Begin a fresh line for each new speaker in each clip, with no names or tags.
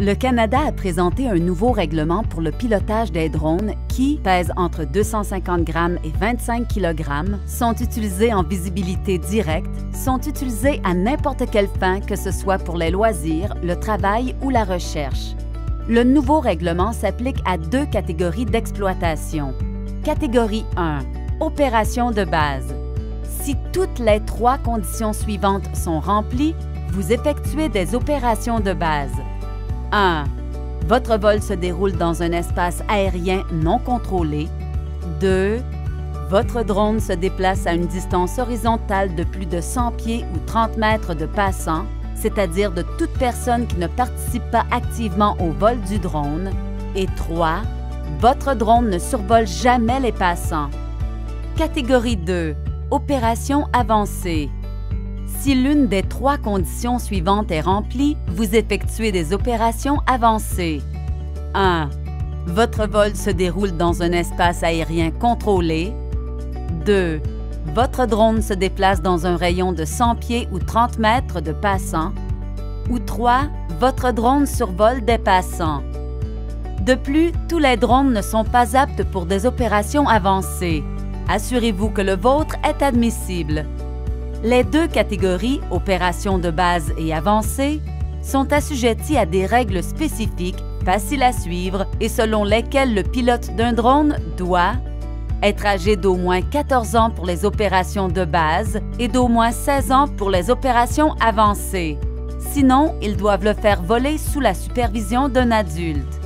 Le Canada a présenté un nouveau règlement pour le pilotage des drones qui pèsent entre 250 grammes et 25 kg, sont utilisés en visibilité directe, sont utilisés à n'importe quelle fin, que ce soit pour les loisirs, le travail ou la recherche. Le nouveau règlement s'applique à 2 catégories d'exploitation. Catégorie 1. Opération de base. Si toutes les 3 conditions suivantes sont remplies, vous effectuez des opérations de base. 1. Votre vol se déroule dans un espace aérien non contrôlé. 2. Votre drone se déplace à une distance horizontale de plus de 100 pieds ou 30 mètres de passants, c'est-à-dire de toute personne qui ne participe pas activement au vol du drone. Et 3. Votre drone ne survole jamais les passants. Catégorie 2. Opération avancée. Si l'une des 3 conditions suivantes est remplie, vous effectuez des opérations avancées. 1. Votre vol se déroule dans un espace aérien contrôlé. 2. Votre drone se déplace dans un rayon de 100 pieds ou 30 mètres de passants. Ou 3. Votre drone survole des passants. De plus, tous les drones ne sont pas aptes pour des opérations avancées. Assurez-vous que le vôtre est admissible. Les 2 catégories, opérations de base et avancées, sont assujetties à des règles spécifiques, faciles à suivre et selon lesquelles le pilote d'un drone doit être âgé d'au moins 14 ans pour les opérations de base et d'au moins 16 ans pour les opérations avancées. Sinon, ils doivent le faire voler sous la supervision d'un adulte.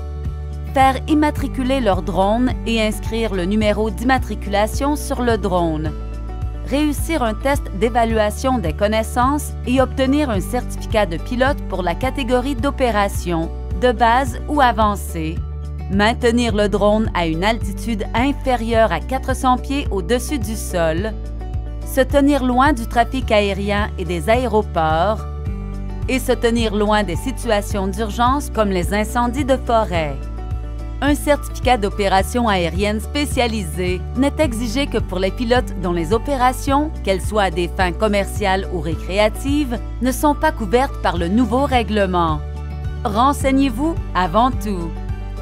Faire immatriculer leur drone et inscrire le numéro d'immatriculation sur le drone. Réussir un test d'évaluation des connaissances et obtenir un certificat de pilote pour la catégorie d'opération, de base ou avancée. Maintenir le drone à une altitude inférieure à 400 pieds au-dessus du sol. Se tenir loin du trafic aérien et des aéroports. Et se tenir loin des situations d'urgence comme les incendies de forêt. Un certificat d'opération aérienne spécialisé n'est exigé que pour les pilotes dont les opérations, qu'elles soient à des fins commerciales ou récréatives, ne sont pas couvertes par le nouveau règlement. Renseignez-vous avant tout.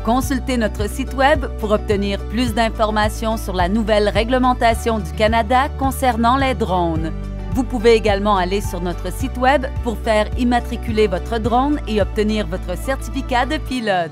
Consultez notre site Web pour obtenir plus d'informations sur la nouvelle réglementation du Canada concernant les drones. Vous pouvez également aller sur notre site Web pour faire immatriculer votre drone et obtenir votre certificat de pilote.